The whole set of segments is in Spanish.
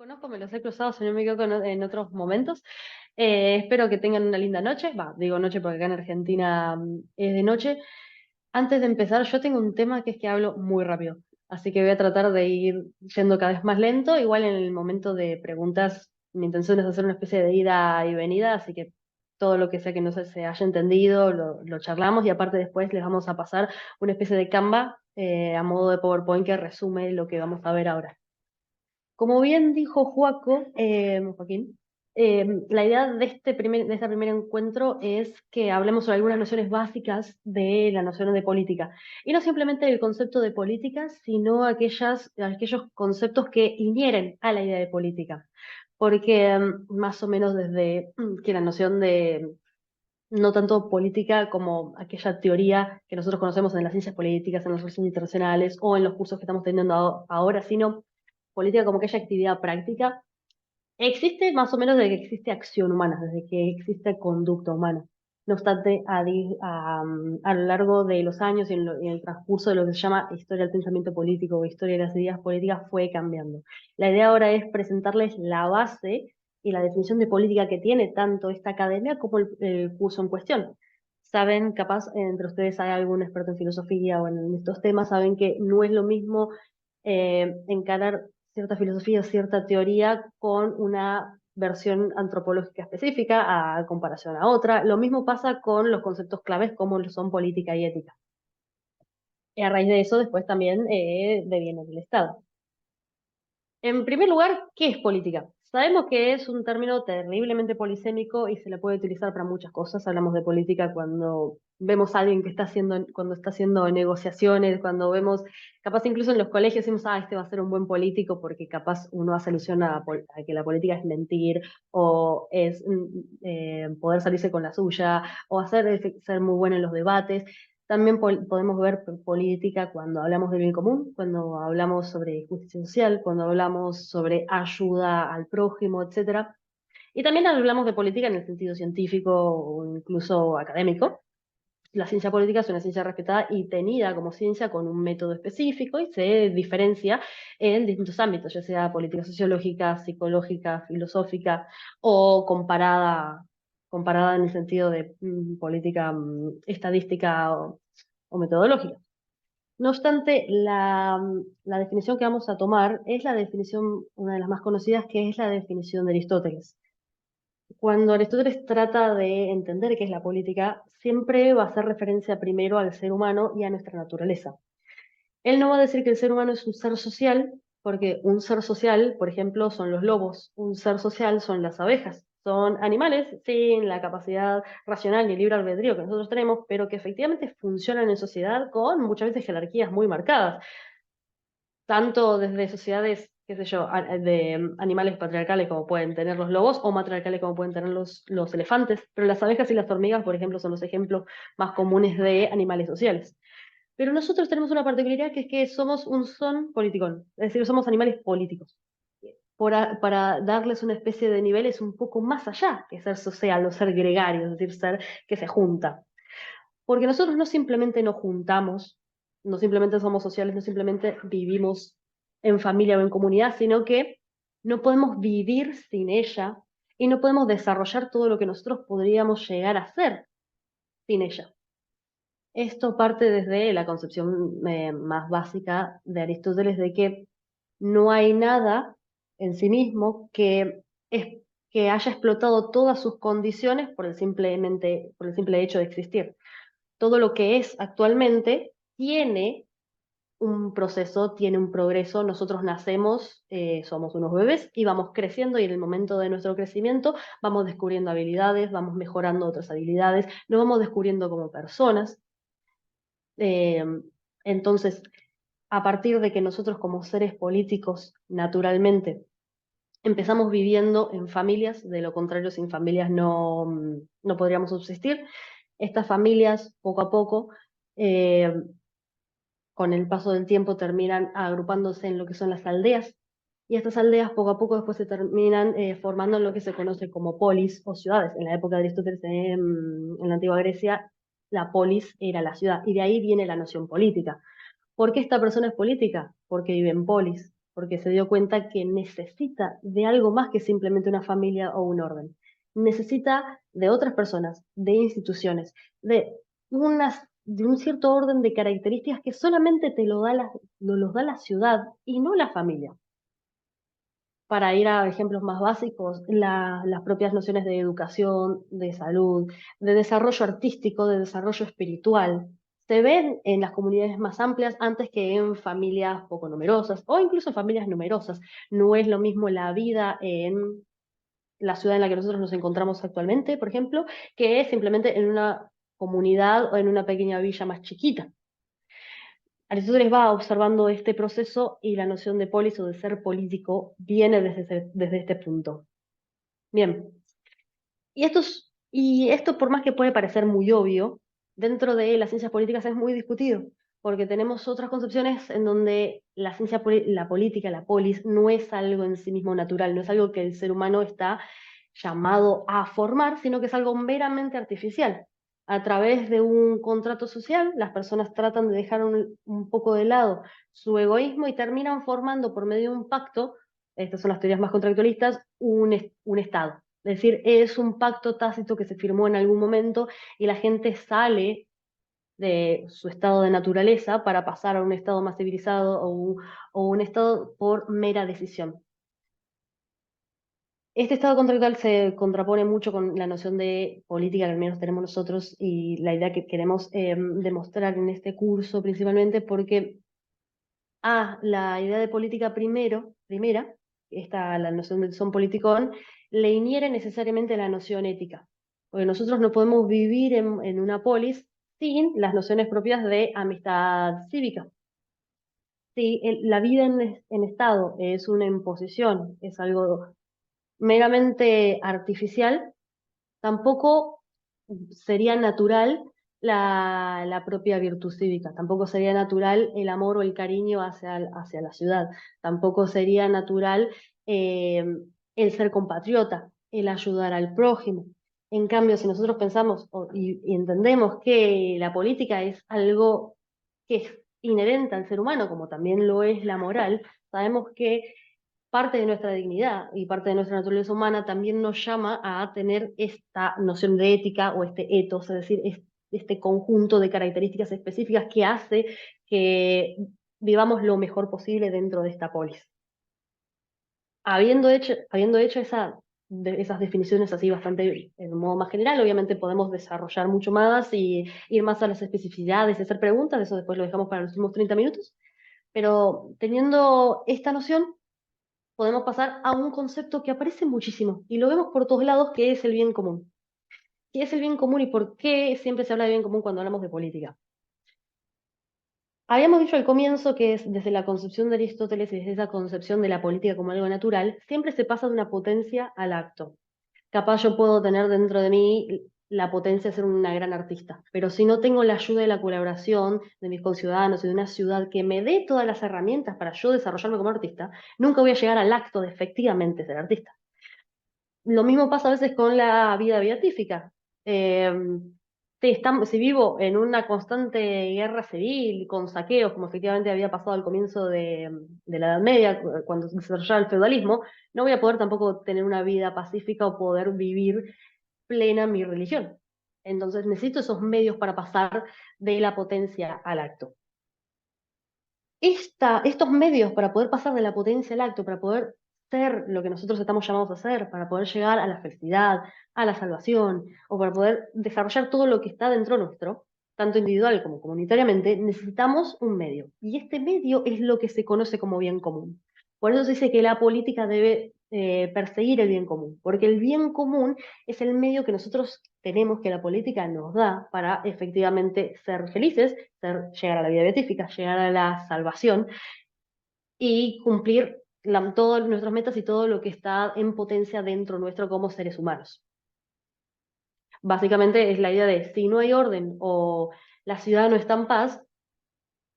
Conozco, me los he cruzado, si no me equivoco, en otros momentos. Espero que tengan una linda noche. Va, digo noche porque acá en Argentina es de noche. Antes de empezar, yo tengo un tema que es que hablo muy rápido, así que voy a tratar de ir yendo cada vez más lento. Igual en el momento de preguntas, mi intención es hacer una especie de ida y venida, así que todo lo que sea que no se haya entendido lo charlamos y aparte después les vamos a pasar una especie de Canva a modo de PowerPoint que resume lo que vamos a ver ahora. Como bien dijo Joaquín, la idea de este primer encuentro es que hablemos sobre algunas nociones básicas de la noción de política. Y no simplemente el concepto de política, sino aquellos conceptos que inhieren a la idea de política. Porque más o menos desde que la noción de no tanto política como aquella teoría que nosotros conocemos en las ciencias políticas, en las relaciones internacionales o en los cursos que estamos teniendo ahora, sino política como aquella actividad práctica, existe más o menos desde que existe acción humana, desde que existe conducta humana. No obstante, a lo largo de los años y en el transcurso de lo que se llama historia del pensamiento político o historia de las ideas políticas fue cambiando. La idea ahora es presentarles la base y la definición de política que tiene tanto esta academia como el curso en cuestión. Saben, capaz entre ustedes hay algún experto en filosofía o en estos temas, saben que no es lo mismo encarar cierta filosofía, cierta teoría con una versión antropológica específica a comparación a otra. Lo mismo pasa con los conceptos claves como lo son política y ética. Y a raíz de eso, después también deviene el Estado. En primer lugar, ¿qué es política? Sabemos que es un término terriblemente polisémico y se le puede utilizar para muchas cosas. Hablamos de política cuando vemos a alguien que cuando está haciendo negociaciones, cuando vemos, capaz incluso en los colegios decimos, este va a ser un buen político porque capaz uno hace alusión a que la política es mentir o es poder salirse con la suya o ser muy bueno en los debates. También podemos ver política cuando hablamos del bien común, cuando hablamos sobre justicia social, cuando hablamos sobre ayuda al prójimo, etcétera. Y también hablamos de política en el sentido científico o incluso académico. La ciencia política es una ciencia respetada y tenida como ciencia con un método específico y se diferencia en distintos ámbitos, ya sea política sociológica, psicológica, filosófica o comparada en el sentido de política estadística o metodológica. No obstante, la definición que vamos a tomar es la definición, una de las más conocidas, que es la definición de Aristóteles. Cuando Aristóteles trata de entender qué es la política, siempre va a hacer referencia primero al ser humano y a nuestra naturaleza. Él no va a decir que el ser humano es un ser social, porque un ser social, por ejemplo, son los lobos, un ser social son las abejas. Son animales sin la capacidad racional ni libre albedrío que nosotros tenemos, pero que efectivamente funcionan en sociedad con muchas veces jerarquías muy marcadas, tanto desde sociedades, qué sé yo, de animales patriarcales como pueden tener los lobos o matriarcales como pueden tener los elefantes, pero las abejas y las hormigas, por ejemplo, son los ejemplos más comunes de animales sociales. Pero nosotros tenemos una particularidad que es que somos un son politicón, es decir, somos animales políticos. Para darles una especie de niveles un poco más allá que ser social o ser gregario, es decir, ser que se junta. Porque nosotros no simplemente nos juntamos, no simplemente somos sociales, no simplemente vivimos en familia o en comunidad, sino que no podemos vivir sin ella y no podemos desarrollar todo lo que nosotros podríamos llegar a ser sin ella. Esto parte desde la concepción más básica de Aristóteles de que no hay nada en sí mismo que haya explotado todas sus condiciones por el simple hecho de existir. Todo lo que es actualmente tiene un proceso, tiene un progreso. Nosotros nacemos, somos unos bebés y vamos creciendo y en el momento de nuestro crecimiento vamos descubriendo habilidades, vamos mejorando otras habilidades, nos vamos descubriendo como personas. Eh, entonces, a partir de que nosotros como seres políticos, naturalmente, empezamos viviendo en familias, de lo contrario, sin familias no podríamos subsistir. Estas familias, poco a poco, eh, con el paso del tiempo, terminan agrupándose en lo que son las aldeas, y estas aldeas poco a poco después se terminan formando en lo que se conoce como polis o ciudades. En la época de Aristóteles, en la antigua Grecia, la polis era la ciudad, y de ahí viene la noción política. ¿Por qué esta persona es política? Porque vive en polis. porque se dio cuenta que necesita de algo más que simplemente una familia o un orden. Necesita de otras personas, de instituciones, de un cierto orden de características que solamente te lo los da la ciudad y no la familia. Para ir a ejemplos más básicos, las propias nociones de educación, de salud, de desarrollo artístico, de desarrollo espiritual, se ven en las comunidades más amplias antes que en familias poco numerosas o incluso en familias numerosas. No es lo mismo la vida en la ciudad en la que nosotros nos encontramos actualmente, por ejemplo, que es simplemente en una comunidad o en una pequeña villa más chiquita. Aristóteles va observando este proceso y la noción de polis o de ser político viene desde este punto. Bien, y esto por más que puede parecer muy obvio, dentro de las ciencias políticas es muy discutido, porque tenemos otras concepciones en donde la política, la polis, no es algo en sí mismo natural, no es algo que el ser humano está llamado a formar, sino que es algo meramente artificial. A través de un contrato social, las personas tratan de dejar un poco de lado su egoísmo y terminan formando por medio de un pacto, estas son las teorías más contractualistas, un Estado. Es decir, es un pacto tácito que se firmó en algún momento y la gente sale de su estado de naturaleza para pasar a un estado más civilizado o un estado por mera decisión. Este estado contractual se contrapone mucho con la noción de política que al menos tenemos nosotros y la idea que queremos demostrar en este curso principalmente porque la idea de política primera, la noción del son politicón, le inhiere necesariamente la noción ética. Porque nosotros no podemos vivir en una polis sin las nociones propias de amistad cívica. Si la vida en Estado es una imposición, es algo meramente artificial, tampoco sería natural la propia virtud cívica, tampoco sería natural el amor o el cariño hacia la ciudad, tampoco sería natural eh, el ser compatriota, el ayudar al prójimo. En cambio, si nosotros pensamos y entendemos que la política es algo que es inherente al ser humano, como también lo es la moral, sabemos que parte de nuestra dignidad y parte de nuestra naturaleza humana también nos llama a tener esta noción de ética o este ethos, es decir, este conjunto de características específicas que hace que vivamos lo mejor posible dentro de esta polis. Habiendo hecho esas definiciones así bastante en un modo más general, obviamente podemos desarrollar mucho más y ir más a las especificidades y hacer preguntas, eso después lo dejamos para los últimos 30 minutos, pero teniendo esta noción, podemos pasar a un concepto que aparece muchísimo y lo vemos por todos lados, que es el bien común. ¿Qué es el bien común y por qué siempre se habla de bien común cuando hablamos de política? Habíamos dicho al comienzo que es desde la concepción de Aristóteles y desde esa concepción de la política como algo natural, siempre se pasa de una potencia al acto. Capaz yo puedo tener dentro de mí la potencia de ser una gran artista, pero si no tengo la ayuda y la colaboración de mis conciudadanos y de una ciudad que me dé todas las herramientas para yo desarrollarme como artista, nunca voy a llegar al acto de efectivamente ser artista. Lo mismo pasa a veces con la vida beatífica. Eh, si vivo en una constante guerra civil, con saqueos, como efectivamente había pasado al comienzo de la Edad Media, cuando se desarrollaba el feudalismo, no voy a poder tampoco tener una vida pacífica o poder vivir plena mi religión. Entonces necesito esos medios para pasar de la potencia al acto. Estos medios para poder pasar de la potencia al acto, para poder ser lo que nosotros estamos llamados a ser, para poder llegar a la felicidad, a la salvación, o para poder desarrollar todo lo que está dentro nuestro, tanto individual como comunitariamente, necesitamos un medio. Y este medio es lo que se conoce como bien común. Por eso se dice que la política debe perseguir el bien común, porque el bien común es el medio que nosotros tenemos, que la política nos da para efectivamente ser felices, llegar a la vida beatífica, llegar a la salvación y cumplir todas nuestras metas y todo lo que está en potencia dentro nuestro como seres humanos. Básicamente es la idea de si no hay orden o la ciudad no está en paz,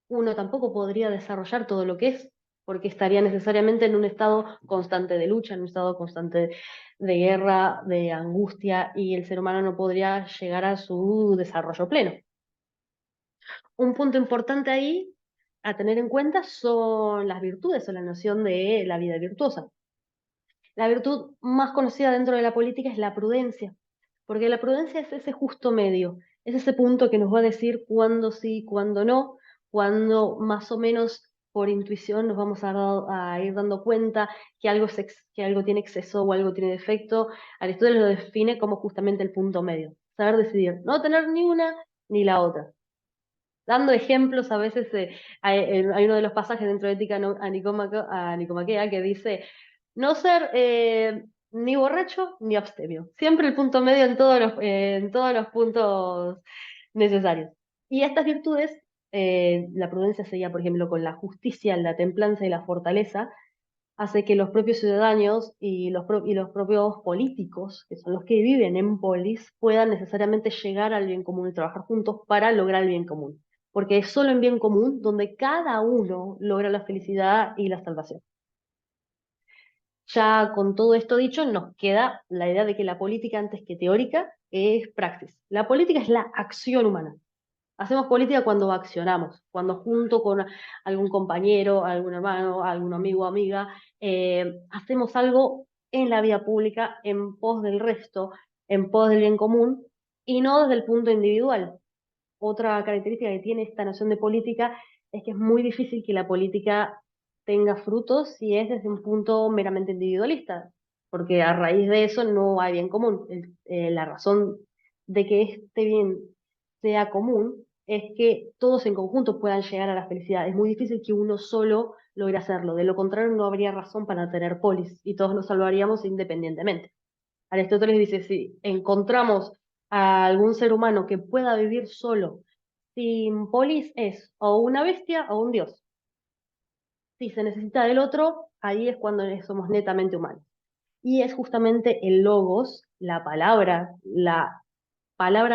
uno tampoco podría desarrollar todo lo que es, porque estaría necesariamente en un estado constante de lucha, en un estado constante de guerra, de angustia, y el ser humano no podría llegar a su desarrollo pleno. Un punto importante ahí, a tener en cuenta son las virtudes o la noción de la vida virtuosa. La virtud más conocida dentro de la política es la prudencia, porque la prudencia es ese justo medio, es ese punto que nos va a decir cuándo sí, cuándo no, cuándo más o menos por intuición nos vamos a ir dando cuenta que algo, que algo tiene exceso o algo tiene defecto. Aristóteles lo define como justamente el punto medio, saber decidir, no tener ni una ni la otra. Dando ejemplos, a veces hay uno de los pasajes dentro de Ética a Nicomaquea que dice no ser ni borracho ni abstemio. Siempre el punto medio en todos los puntos necesarios. Y estas virtudes, la prudencia sería, por ejemplo, con la justicia, la templanza y la fortaleza, hace que los propios ciudadanos y los propios políticos, que son los que viven en polis, puedan necesariamente llegar al bien común y trabajar juntos para lograr el bien común. Porque es solo en bien común donde cada uno logra la felicidad y la salvación. Ya con todo esto dicho, nos queda la idea de que la política, antes que teórica, es praxis. La política es la acción humana. Hacemos política cuando accionamos, cuando junto con algún compañero, algún hermano, algún amigo o amiga, hacemos algo en la vida pública en pos del resto, en pos del bien común, y no desde el punto individual. Otra característica que tiene esta noción de política es que es muy difícil que la política tenga frutos si es desde un punto meramente individualista, porque a raíz de eso no hay bien común. La razón de que este bien sea común es que todos en conjunto puedan llegar a la felicidad. Es muy difícil que uno solo logre hacerlo. De lo contrario, no habría razón para tener polis y todos nos salvaríamos independientemente. Aristóteles dice, si encontramos a algún ser humano que pueda vivir solo, sin polis, es o una bestia o un dios. Si se necesita del otro, ahí es cuando somos netamente humanos. Y es justamente el logos, la palabra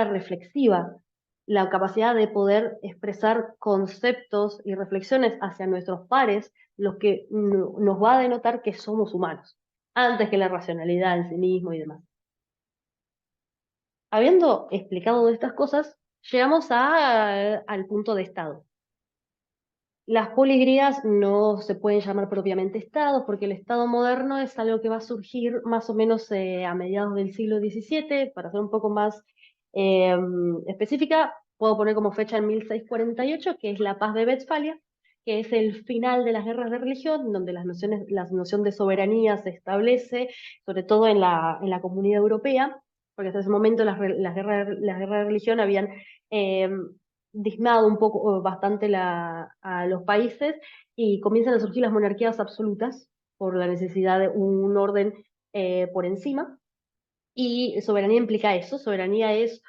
reflexiva, la capacidad de poder expresar conceptos y reflexiones hacia nuestros pares, lo que nos va a denotar que somos humanos, antes que la racionalidad en sí mismo y demás. Habiendo explicado estas cosas, llegamos al punto de estado. Las poligrías no se pueden llamar propiamente estados, porque el estado moderno es algo que va a surgir más o menos a mediados del siglo XVII. Para ser un poco más eh, específica, puedo poner como fecha en 1648, que es la Paz de Westfalia, que es el final de las guerras de religión, donde la noción de soberanía se establece, sobre todo en la Comunidad Europea, porque hasta ese momento las guerras de religión habían eh, diezmado un poco, o bastante a los países y comienzan a surgir las monarquías absolutas por la necesidad de un orden por encima. Y soberanía implica eso, soberanía es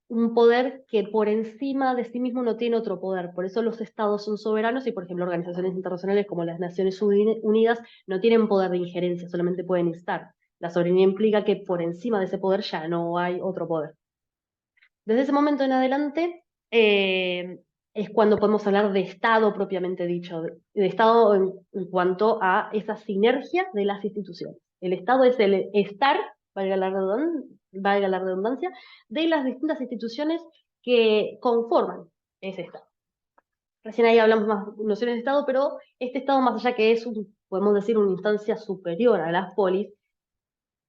un poder que por encima de sí mismo no tiene otro poder. Por eso los estados son soberanos y, por ejemplo, organizaciones internacionales como las Naciones Unidas no tienen poder de injerencia, solamente pueden instar. La soberanía implica que por encima de ese poder ya no hay otro poder. Desde ese momento en adelante es cuando podemos hablar de Estado propiamente dicho, de Estado en cuanto a esa sinergia de las instituciones. El Estado es el estar, valga la redundancia, de las distintas instituciones que conforman ese Estado. Recién ahí hablamos más nociones de Estado, pero este Estado, más allá que es, podemos decir, una instancia superior a las polis,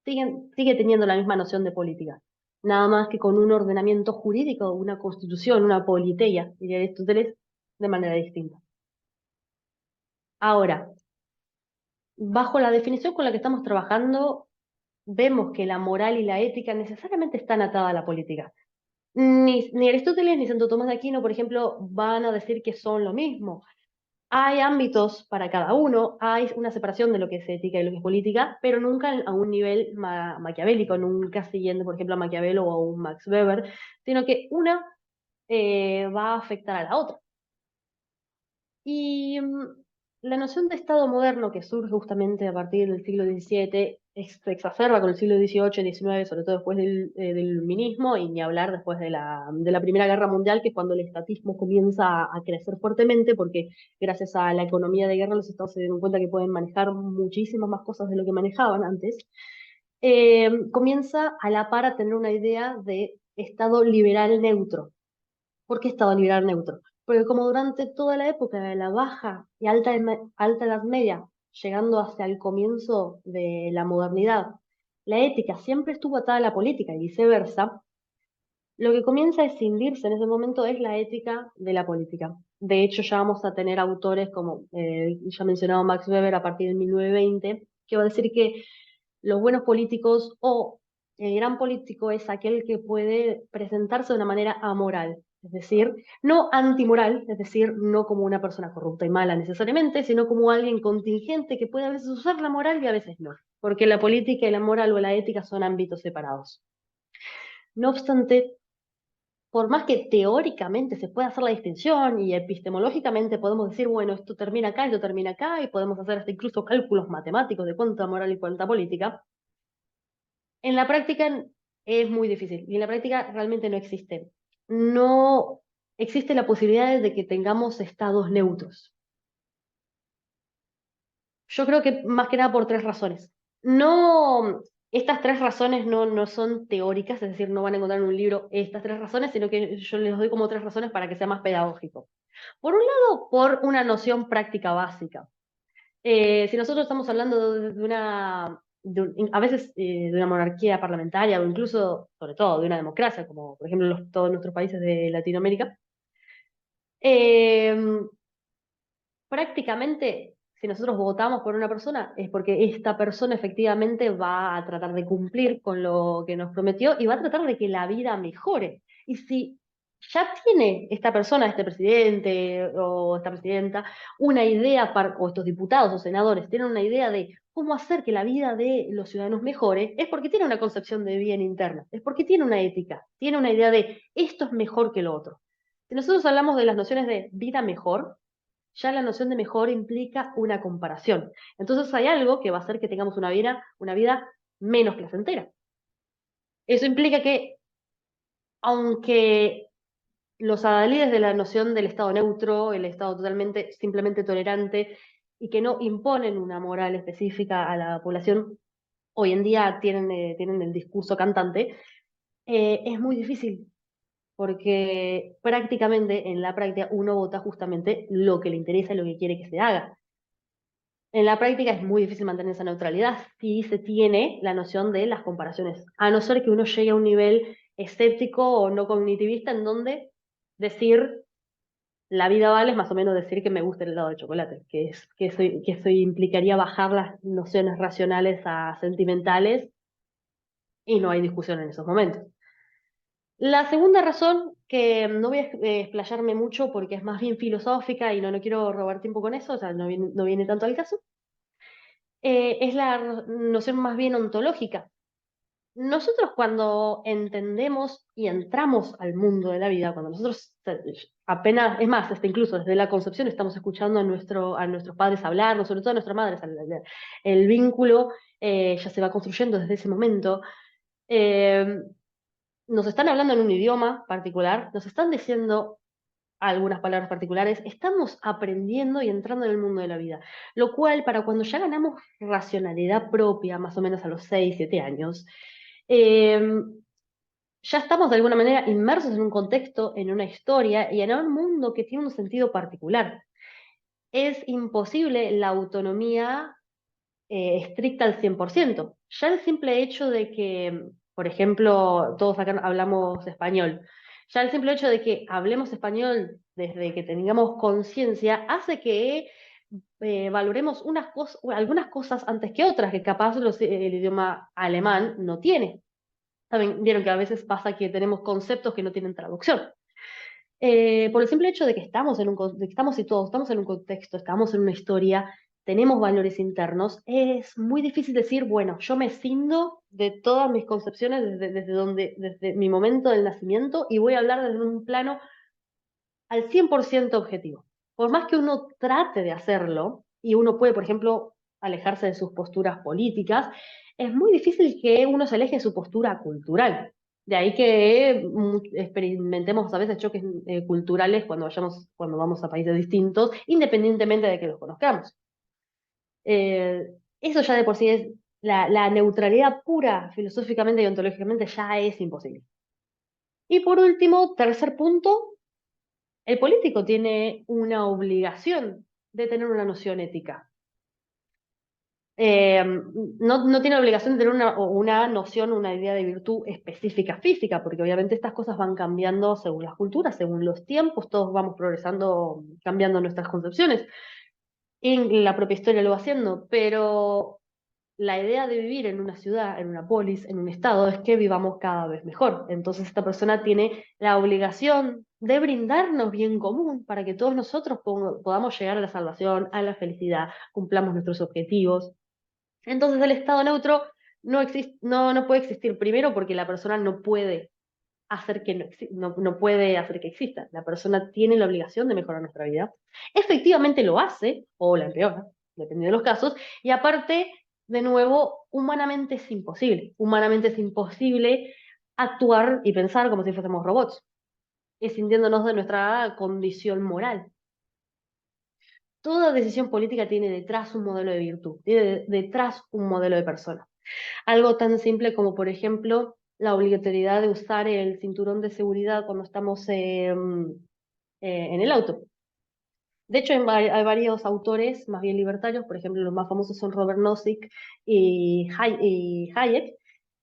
sigue teniendo la misma noción de política, nada más que con un ordenamiento jurídico, una constitución, una politeia, diría Aristóteles, de manera distinta. Ahora, bajo la definición con la que estamos trabajando, vemos que la moral y la ética necesariamente están atadas a la política. Ni Aristóteles ni Santo Tomás de Aquino, por ejemplo, van a decir que son lo mismo. Hay ámbitos para cada uno, hay una separación de lo que es ética y lo que es política, pero nunca a un nivel maquiavélico, nunca siguiendo, por ejemplo, a Maquiavelo o a un Max Weber, sino que una va a afectar a la otra. Y la noción de Estado moderno que surge justamente a partir del siglo XVII se exacerba con el siglo XVIII y XIX, sobre todo después del iluminismo, y ni hablar después de la Primera Guerra Mundial, que es cuando el estatismo comienza a crecer fuertemente, porque gracias a la economía de guerra los estados se dieron cuenta que pueden manejar muchísimas más cosas de lo que manejaban antes. Comienza a la par a tener una idea de Estado liberal neutro. ¿Por qué Estado liberal neutro? Porque como durante toda la época de la baja y alta Edad Media, llegando hacia el comienzo de la modernidad, la ética siempre estuvo atada a la política y viceversa, lo que comienza a escindirse en ese momento es la ética de la política. De hecho, ya vamos a tener autores como, ya mencionaba Max Weber a partir de 1920, que va a decir que los buenos políticos o el gran político es aquel que puede presentarse de una manera amoral, es decir, no antimoral, es decir, no como una persona corrupta y mala necesariamente, sino como alguien contingente que puede a veces usar la moral y a veces no, porque la política y la moral o la ética son ámbitos separados. No obstante, por más que teóricamente se pueda hacer la distinción y epistemológicamente podemos decir, bueno, esto termina acá, y podemos hacer hasta incluso cálculos matemáticos de cuánta moral y cuánta política, en la práctica es muy difícil y en la práctica realmente no existe. No existe la posibilidad de que tengamos estados neutros. Yo creo que más que nada por tres razones. No, estas tres razones no son teóricas, es decir, no van a encontrar en un libro estas tres razones, sino que yo les doy como tres razones para que sea más pedagógico. Por un lado, por una noción práctica básica. Si nosotros estamos hablando a veces de una monarquía parlamentaria o incluso, sobre todo, de una democracia, como por ejemplo todos nuestros países de Latinoamérica, eh, prácticamente, si nosotros votamos por una persona, es porque esta persona efectivamente va a tratar de cumplir con lo que nos prometió y va a tratar de que la vida mejore. Y si ya tiene esta persona, este presidente o esta presidenta, una idea, o estos diputados o senadores tienen una idea de cómo hacer que la vida de los ciudadanos mejore, es porque tiene una concepción de bien interna, es porque tiene una ética, tiene una idea de esto es mejor que lo otro. Si nosotros hablamos de las nociones de vida mejor, ya la noción de mejor implica una comparación. Entonces hay algo que va a hacer que tengamos una vida menos placentera. Eso implica que, aunque los adalides de la noción del Estado neutro, el Estado totalmente, simplemente tolerante, y que no imponen una moral específica a la población, hoy en día tienen el discurso cantante, es muy difícil, porque prácticamente en la práctica uno vota justamente lo que le interesa y lo que quiere que se haga. En la práctica es muy difícil mantener esa neutralidad si se tiene la noción de las comparaciones, a no ser que uno llegue a un nivel escéptico o no cognitivista en donde decir la vida vale es más o menos decir que me gusta el helado de chocolate, que eso implicaría bajar las nociones racionales a sentimentales y no hay discusión en esos momentos. La segunda razón, que no voy a explayarme mucho porque es más bien filosófica y no quiero robar tiempo con eso, o sea, no viene tanto al caso, es la noción más bien ontológica. Nosotros cuando entendemos y entramos al mundo de la vida, cuando nosotros apenas, es más, hasta incluso desde la concepción estamos escuchando a nuestros padres hablarnos, sobre todo a nuestras madres, el vínculo ya se va construyendo desde ese momento. Eh, Nos están hablando en un idioma particular, nos están diciendo algunas palabras particulares, estamos aprendiendo y entrando en el mundo de la vida. Lo cual, para cuando ya ganamos racionalidad propia, más o menos a los 6 7 años, eh, ya estamos de alguna manera inmersos en un contexto, en una historia y en un mundo que tiene un sentido particular. Es imposible la autonomía estricta al 100%. Ya el simple hecho de que, por ejemplo, todos acá hablamos español, ya el simple hecho de que hablemos español desde que tengamos conciencia hace que valoremos algunas cosas antes que otras que capaz el idioma alemán no tiene. Saben, vieron que a veces pasa que tenemos conceptos que no tienen traducción. Por el simple hecho de que de que estamos situados, estamos en un contexto, estamos en una historia, tenemos valores internos, es muy difícil decir, bueno, yo me escindo de todas mis concepciones desde mi momento del nacimiento y voy a hablar desde un plano al 100% objetivo. Por más que uno trate de hacerlo, y uno puede, por ejemplo, alejarse de sus posturas políticas, es muy difícil que uno se aleje de su postura cultural. De ahí que experimentemos a veces choques culturales cuando vamos a países distintos, independientemente de que los conozcamos. Eso ya de por sí es la neutralidad pura, filosóficamente y ontológicamente, ya es imposible. Y por último, tercer punto, El político tiene una obligación de tener una noción ética. No tiene obligación de tener una noción, una idea de virtud específica física, porque obviamente estas cosas van cambiando según las culturas, según los tiempos, todos vamos progresando, cambiando nuestras concepciones, y la propia historia lo va haciendo, pero la idea de vivir en una ciudad, en una polis, en un estado, es que vivamos cada vez mejor. Entonces esta persona tiene la obligación de brindarnos bien común para que todos nosotros podamos llegar a la salvación, a la felicidad, cumplamos nuestros objetivos. Entonces el estado neutro no puede existir primero porque la persona no puede hacer que no puede hacer que exista. La persona tiene la obligación de mejorar nuestra vida. Efectivamente lo hace, o la empeora, depende de los casos, y aparte, de nuevo, humanamente es imposible. Humanamente es imposible actuar y pensar como si fuésemos robots, escindiéndonos de nuestra condición moral. Toda decisión política tiene detrás un modelo de virtud, tiene detrás un modelo de persona. Algo tan simple como, por ejemplo, la obligatoriedad de usar el cinturón de seguridad cuando estamos en el auto. De hecho, hay varios autores más bien libertarios, por ejemplo, los más famosos son Robert Nozick y Hayek,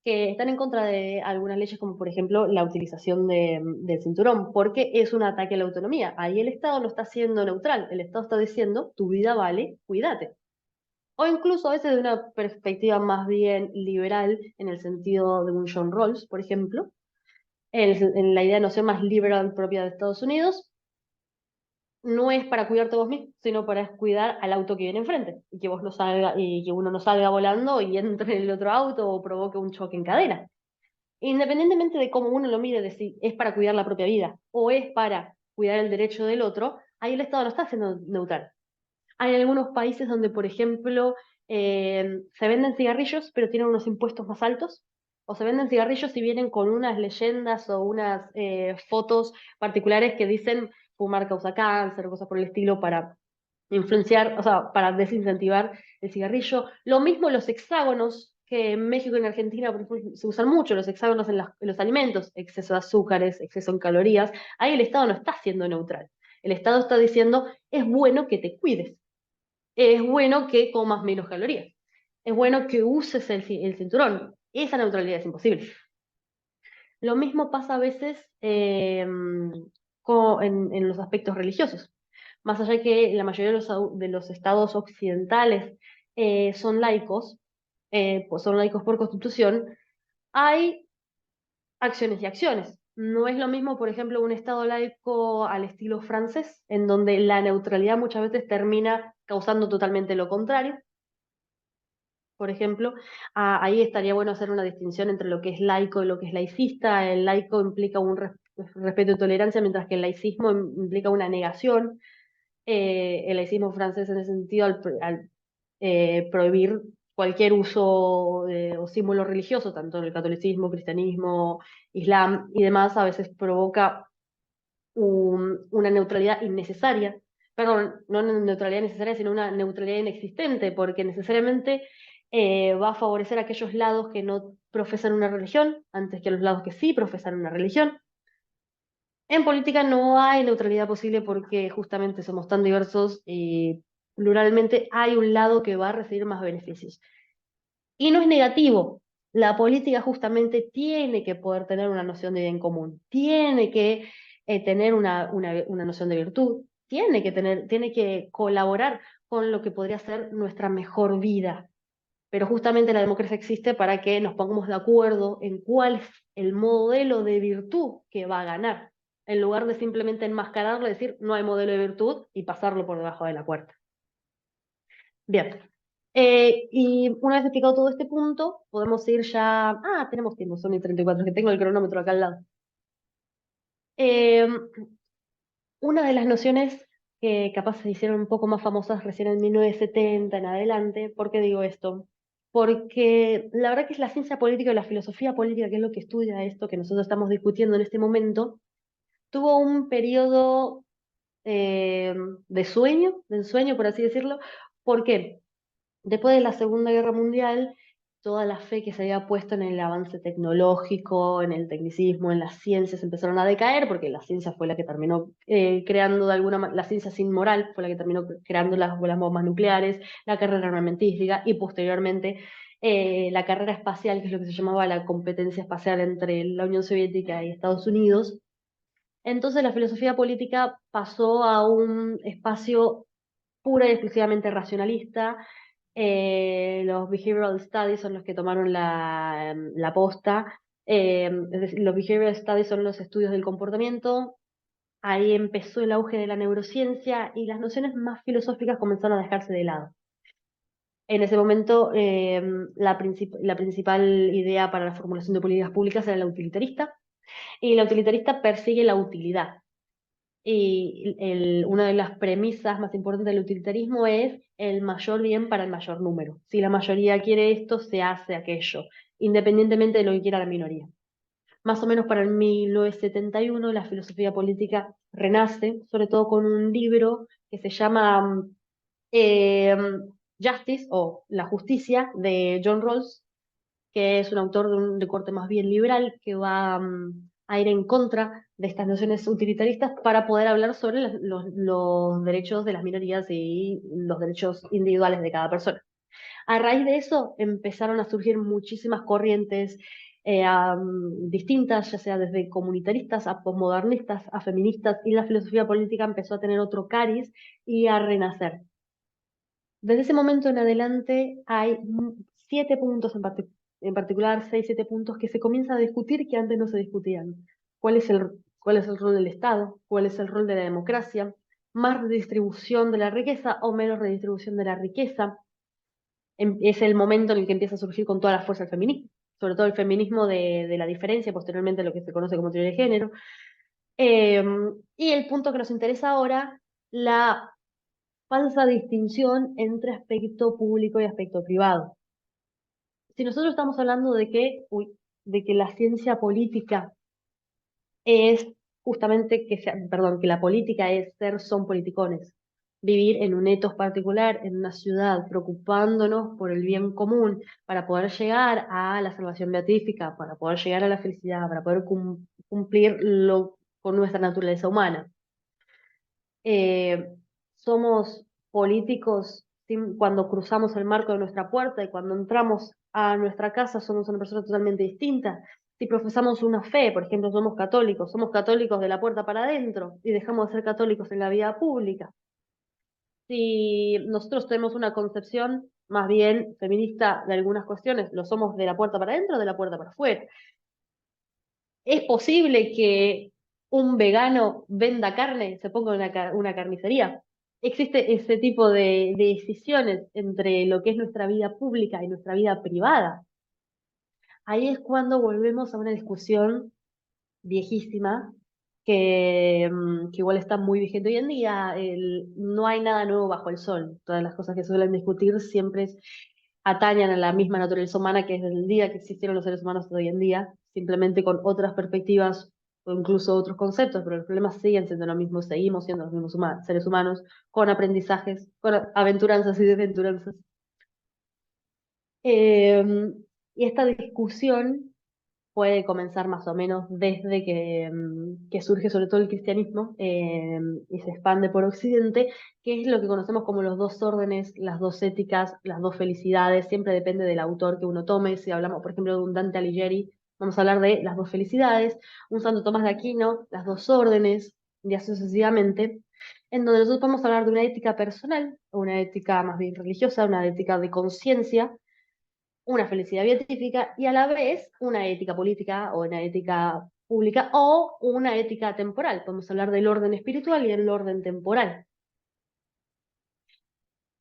que están en contra de algunas leyes como, por ejemplo, la utilización del cinturón, porque es un ataque a la autonomía. Ahí el Estado no está siendo neutral, el Estado está diciendo, tu vida vale, cuídate. O incluso a veces de una perspectiva más bien liberal, en el sentido de un John Rawls, por ejemplo, en la idea de noción más liberal propia de Estados Unidos, no es para cuidarte vos mismo, sino para cuidar al auto que viene enfrente, y que vos no salga, y que uno no salga volando y entre en el otro auto o provoque un choque en cadena. Independientemente de cómo uno lo mire, de si es para cuidar la propia vida o es para cuidar el derecho del otro, ahí el Estado no está siendo neutral. Hay algunos países donde, por ejemplo, se venden cigarrillos, pero tienen unos impuestos más altos, o se venden cigarrillos y vienen con unas leyendas o unas fotos particulares que dicen fumar causa cáncer, cosas por el estilo, para influenciar, o sea, para desincentivar el cigarrillo. Lo mismo los hexágonos, que en México y en Argentina por ejemplo, se usan mucho, los hexágonos en los alimentos, exceso de azúcares, exceso en calorías. Ahí el Estado no está siendo neutral. El Estado está diciendo, es bueno que te cuides, es bueno que comas menos calorías, es bueno que uses el cinturón. Esa neutralidad es imposible. Lo mismo pasa a veces en los aspectos religiosos. Más allá que la mayoría de los estados occidentales son laicos, pues son laicos por constitución, hay acciones y acciones. No es lo mismo, por ejemplo, un estado laico al estilo francés, en donde la neutralidad muchas veces termina causando totalmente lo contrario. Por ejemplo, ahí estaría bueno hacer una distinción entre lo que es laico y lo que es laicista. El laico implica un respeto y tolerancia, mientras que el laicismo implica una negación. El laicismo francés en ese sentido, al prohibir cualquier uso o símbolo religioso, tanto en el catolicismo, cristianismo, islam y demás, a veces provoca una neutralidad innecesaria. Perdón, no una neutralidad necesaria, sino una neutralidad inexistente, porque necesariamente va a favorecer a aquellos lados que no profesan una religión antes que a los lados que sí profesan una religión. En política no hay neutralidad posible porque justamente somos tan diversos y pluralmente hay un lado que va a recibir más beneficios. Y no es negativo. La política justamente tiene que poder tener una noción de bien común, tiene que tener una noción de virtud, tiene que colaborar con lo que podría ser nuestra mejor vida. Pero justamente la democracia existe para que nos pongamos de acuerdo en cuál es el modelo de virtud que va a ganar, en lugar de simplemente enmascararlo y decir no hay modelo de virtud y pasarlo por debajo de la puerta. Bien. Y una vez explicado todo este punto, podemos ir ya. Ah, tenemos tiempo, son y 34, que tengo el cronómetro acá al lado. Eh, una de las nociones que capaz se hicieron un poco más famosas recién en 1970 en adelante, ¿por qué digo esto? Porque la verdad que es la ciencia política y la filosofía política, que es lo que estudia esto que nosotros estamos discutiendo en este momento, tuvo un periodo eh, de ensueño, por así decirlo. ¿Por qué? Después de la Segunda Guerra Mundial, toda la fe que se había puesto en el avance tecnológico, en el tecnicismo, en las ciencias, empezaron a decaer, porque la ciencia fue la que terminó creando de alguna manera, la ciencia sin moral fue la que terminó creando las bombas nucleares, la carrera armamentística y posteriormente la carrera espacial, que es lo que se llamaba la competencia espacial entre la Unión Soviética y Estados Unidos. Entonces la filosofía política pasó a un espacio pura y exclusivamente racionalista. Los behavioral studies son los que tomaron la posta. Es decir, los behavioral studies son los estudios del comportamiento. Ahí empezó el auge de la neurociencia y las nociones más filosóficas comenzaron a dejarse de lado. En ese momento, la principal idea para la formulación de políticas públicas era la utilitarista, y la utilitarista persigue la utilidad. Y una de las premisas más importantes del utilitarismo es el mayor bien para el mayor número. Si la mayoría quiere esto, se hace aquello, independientemente de lo que quiera la minoría. Más o menos para el 1971 la filosofía política renace, sobre todo con un libro que se llama eh, Justice o La Justicia de John Rawls, que es un autor de corte más bien liberal, que va a ir en contra de estas nociones utilitaristas para poder hablar sobre los derechos de las minorías y los derechos individuales de cada persona. A raíz de eso empezaron a surgir muchísimas corrientes distintas, ya sea desde comunitaristas a posmodernistas, a feministas, y la filosofía política empezó a tener otro cariz y a renacer. Desde ese momento en adelante hay 7 puntos en particular, 6, 7 puntos que se comienzan a discutir que antes no se discutían. ¿Cuál es el rol del Estado? ¿Cuál es el rol de la democracia? ¿Más redistribución de la riqueza o menos redistribución de la riqueza? Es el momento en el que empieza a surgir con toda la fuerza el feminismo, sobre todo el feminismo de la diferencia, posteriormente lo que se conoce como teoría de género. Eh, y el punto que nos interesa ahora, la falsa distinción entre aspecto público y aspecto privado. Si nosotros estamos hablando de que la ciencia política es justamente perdón, que la política es son politicones, vivir en un etos particular, en una ciudad, preocupándonos por el bien común, para poder llegar a la salvación beatífica, para poder llegar a la felicidad, para poder cumplir con nuestra naturaleza humana. eh, Somos políticos cuando cruzamos el marco de nuestra puerta, y cuando entramos a nuestra casa somos una persona totalmente distinta. Si profesamos una fe, por ejemplo, somos católicos de la puerta para adentro y dejamos de ser católicos en la vida pública. Si nosotros tenemos una concepción más bien feminista de algunas cuestiones, lo somos de la puerta para adentro o de la puerta para afuera. ¿Es posible que un vegano venda carne, se ponga una carnicería? Existe ese tipo de decisiones entre lo que es nuestra vida pública y nuestra vida privada. Ahí es cuando volvemos a una discusión viejísima que igual está muy vigente hoy en día. No hay nada nuevo bajo el sol. Todas las cosas que suelen discutir siempre atañan a la misma naturaleza humana que es desde el día que existieron los seres humanos hasta hoy en día, simplemente con otras perspectivas o incluso otros conceptos, pero los problemas siguen siendo lo mismo, seguimos siendo los mismos seres humanos, con aprendizajes, con aventuranzas y desventuranzas. Eh, y esta discusión puede comenzar más o menos desde que surge sobre todo el cristianismo y se expande por Occidente, que es lo que conocemos como los dos órdenes, las dos éticas, las dos felicidades. Siempre depende del autor que uno tome. Si hablamos, por ejemplo, de un Dante Alighieri, vamos a hablar de las dos felicidades. Un Santo Tomás de Aquino, las dos órdenes, y así sucesivamente, en donde nosotros podemos hablar de una ética personal, una ética más bien religiosa, una ética de conciencia, una felicidad beatífica y a la vez una ética política o una ética pública o una ética temporal. Podemos hablar del orden espiritual y el orden temporal.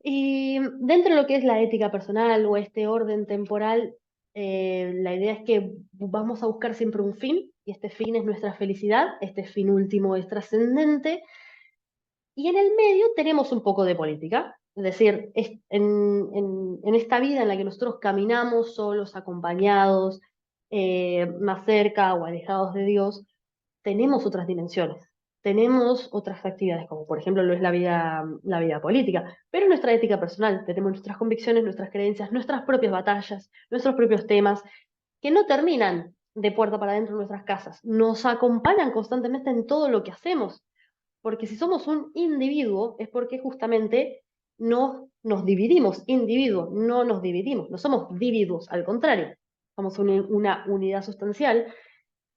Y dentro de lo que es la ética personal o este orden temporal, la idea es que vamos a buscar siempre un fin, y este fin es nuestra felicidad, este fin último es trascendente, y en el medio tenemos un poco de política. Es decir, en esta vida en la que nosotros caminamos solos, acompañados, más cerca o alejados de Dios, tenemos otras dimensiones. tenemos otras actividades, como por ejemplo lo es la vida política, pero nuestra ética personal, tenemos nuestras convicciones, nuestras creencias, nuestras propias batallas, nuestros propios temas, que no terminan de puerta para adentro en nuestras casas, nos acompañan constantemente en todo lo que hacemos, porque si somos un individuo es porque justamente no nos dividimos, individuos, no nos dividimos, no somos individuos, al contrario, somos una unidad sustancial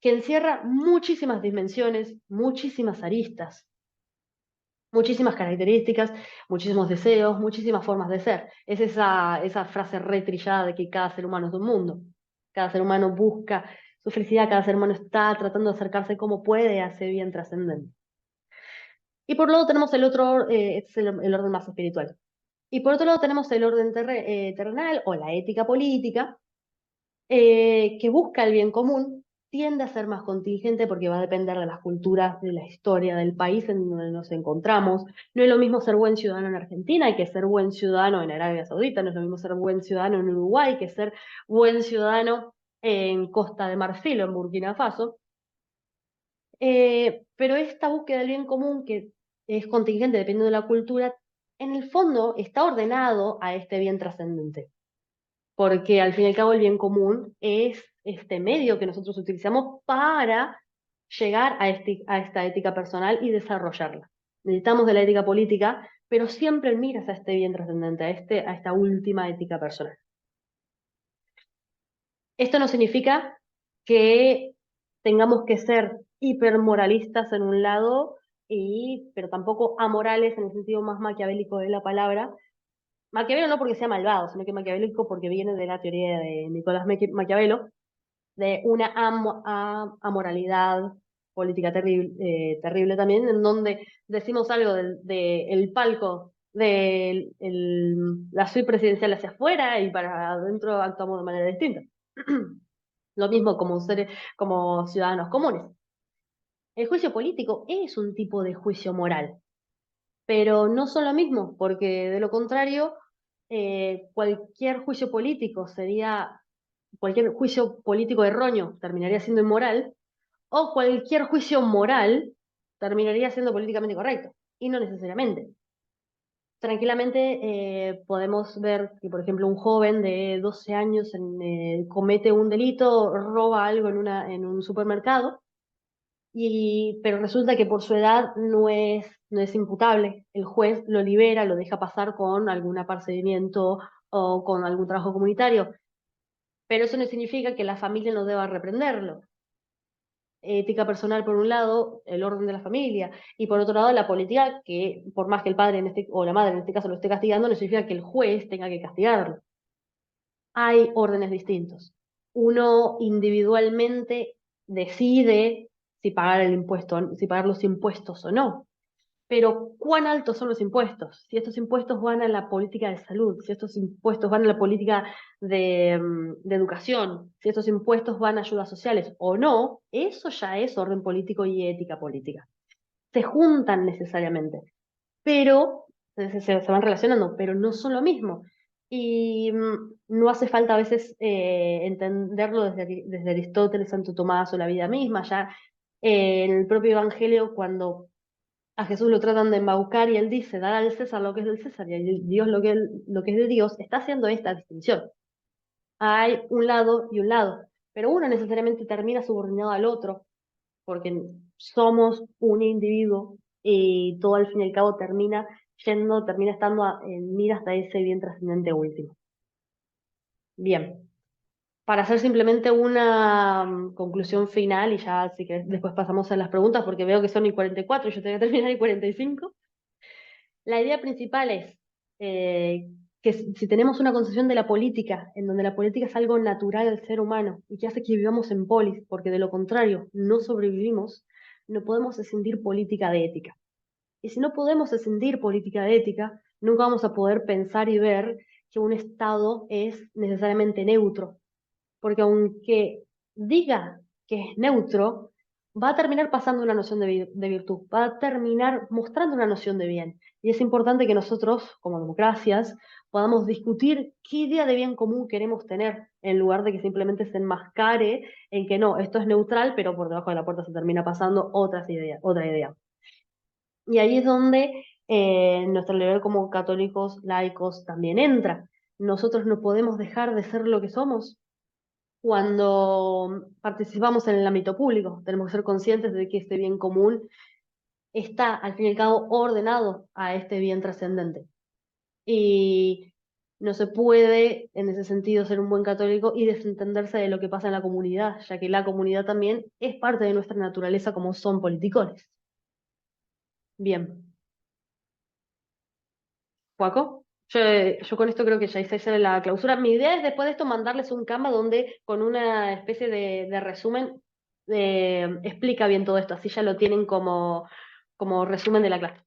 que encierra muchísimas dimensiones, muchísimas aristas, muchísimas características, muchísimos deseos, muchísimas formas de ser. Es esa frase retrillada de que cada ser humano es un mundo. Cada ser humano busca su felicidad, cada ser humano está tratando de acercarse como puede a ese bien trascendente. Y por un lado tenemos el otro, es el orden más espiritual. Y por otro lado tenemos el orden terrenal o la ética política, que busca el bien común, tiende a ser más contingente porque va a depender de las culturas, de la historia del país en donde nos encontramos. No es lo mismo ser buen ciudadano en Argentina que ser buen ciudadano en Arabia Saudita, no es lo mismo ser buen ciudadano en Uruguay que ser buen ciudadano en Costa de Marfil o en Burkina Faso. Pero esta búsqueda del bien común, que es contingente dependiendo de la cultura, en el fondo está ordenado a este bien trascendente, porque al fin y al cabo el bien común es este medio que nosotros utilizamos para llegar a esta ética personal y desarrollarla. Necesitamos de la ética política, pero siempre en miras a este bien trascendente, a esta última ética personal. Esto no significa que tengamos que ser hipermoralistas en un lado, pero tampoco amorales en el sentido más maquiavélico de la palabra. Maquiavelo no porque sea malvado, sino que maquiavélico porque viene de la teoría de Nicolás Maquiavelo, de una amoralidad política terrible también, en donde decimos algo del palco de la suite presidencial hacia afuera y para adentro actuamos de manera distinta. Lo mismo como ciudadanos comunes. El juicio político es un tipo de juicio moral, pero no son lo mismo, porque de lo contrario, cualquier juicio político erróneo terminaría siendo inmoral, o cualquier juicio moral terminaría siendo políticamente correcto, y no necesariamente. Tranquilamente podemos ver que, por ejemplo, un joven de 12 años comete un delito, roba algo en un supermercado, pero resulta que por su edad no es imputable. El juez lo libera, lo deja pasar con algún apercibimiento o con algún trabajo comunitario, pero eso no significa que la familia no deba reprenderlo. Ética personal por un lado, el orden de la familia, y por otro lado la política, que por más que el padre o la madre en este caso lo esté castigando, no significa que el juez tenga que castigarlo. Hay órdenes distintos. Uno individualmente decide si pagar si pagar los impuestos o no. Pero ¿cuán altos son los impuestos? Si estos impuestos van a la política de salud, si estos impuestos van a la política de educación, si estos impuestos van a ayudas sociales o no, eso ya es orden político y ética política. Se juntan necesariamente, pero se van relacionando, pero no son lo mismo. Y no hace falta a veces entenderlo desde Aristóteles, Santo Tomás o la vida misma. Ya en el propio Evangelio, cuando a Jesús lo tratan de embaucar y él dice, dar al César lo que es del César y a Dios lo que es de Dios, está haciendo esta distinción. Hay un lado y un lado, pero uno necesariamente termina subordinado al otro, porque somos un individuo y todo al fin y al cabo termina estando en miras hasta ese bien trascendente último. Bien, para hacer simplemente una conclusión final y ya si querés después pasamos a las preguntas porque veo que son y 44 y yo tengo que terminar y 45. La idea principal es que si tenemos una concepción de la política, en donde la política es algo natural del ser humano y que hace que vivamos en polis, porque de lo contrario no sobrevivimos, no podemos escindir política de ética. Y si no podemos escindir política de ética, nunca vamos a poder pensar y ver que un Estado es necesariamente neutro, porque aunque diga que es neutro, va a terminar pasando una noción de virtud, va a terminar mostrando una noción de bien. Y es importante que nosotros, como democracias, podamos discutir qué idea de bien común queremos tener, en lugar de que simplemente se enmascare en que no, esto es neutral, pero por debajo de la puerta se termina pasando otra idea. Y ahí es donde nuestro deber como católicos laicos también entra. Nosotros no podemos dejar de ser lo que somos cuando participamos en el ámbito público. Tenemos que ser conscientes de que este bien común está, al fin y al cabo, ordenado a este bien trascendente. Y no se puede, en ese sentido, ser un buen católico y desentenderse de lo que pasa en la comunidad, ya que la comunidad también es parte de nuestra naturaleza como son politicones. Bien, Joaco, yo con esto creo que ya hice la clausura. Mi idea es después de esto mandarles un Canva donde con una especie de resumen explica bien todo esto, así ya lo tienen como resumen de la clase.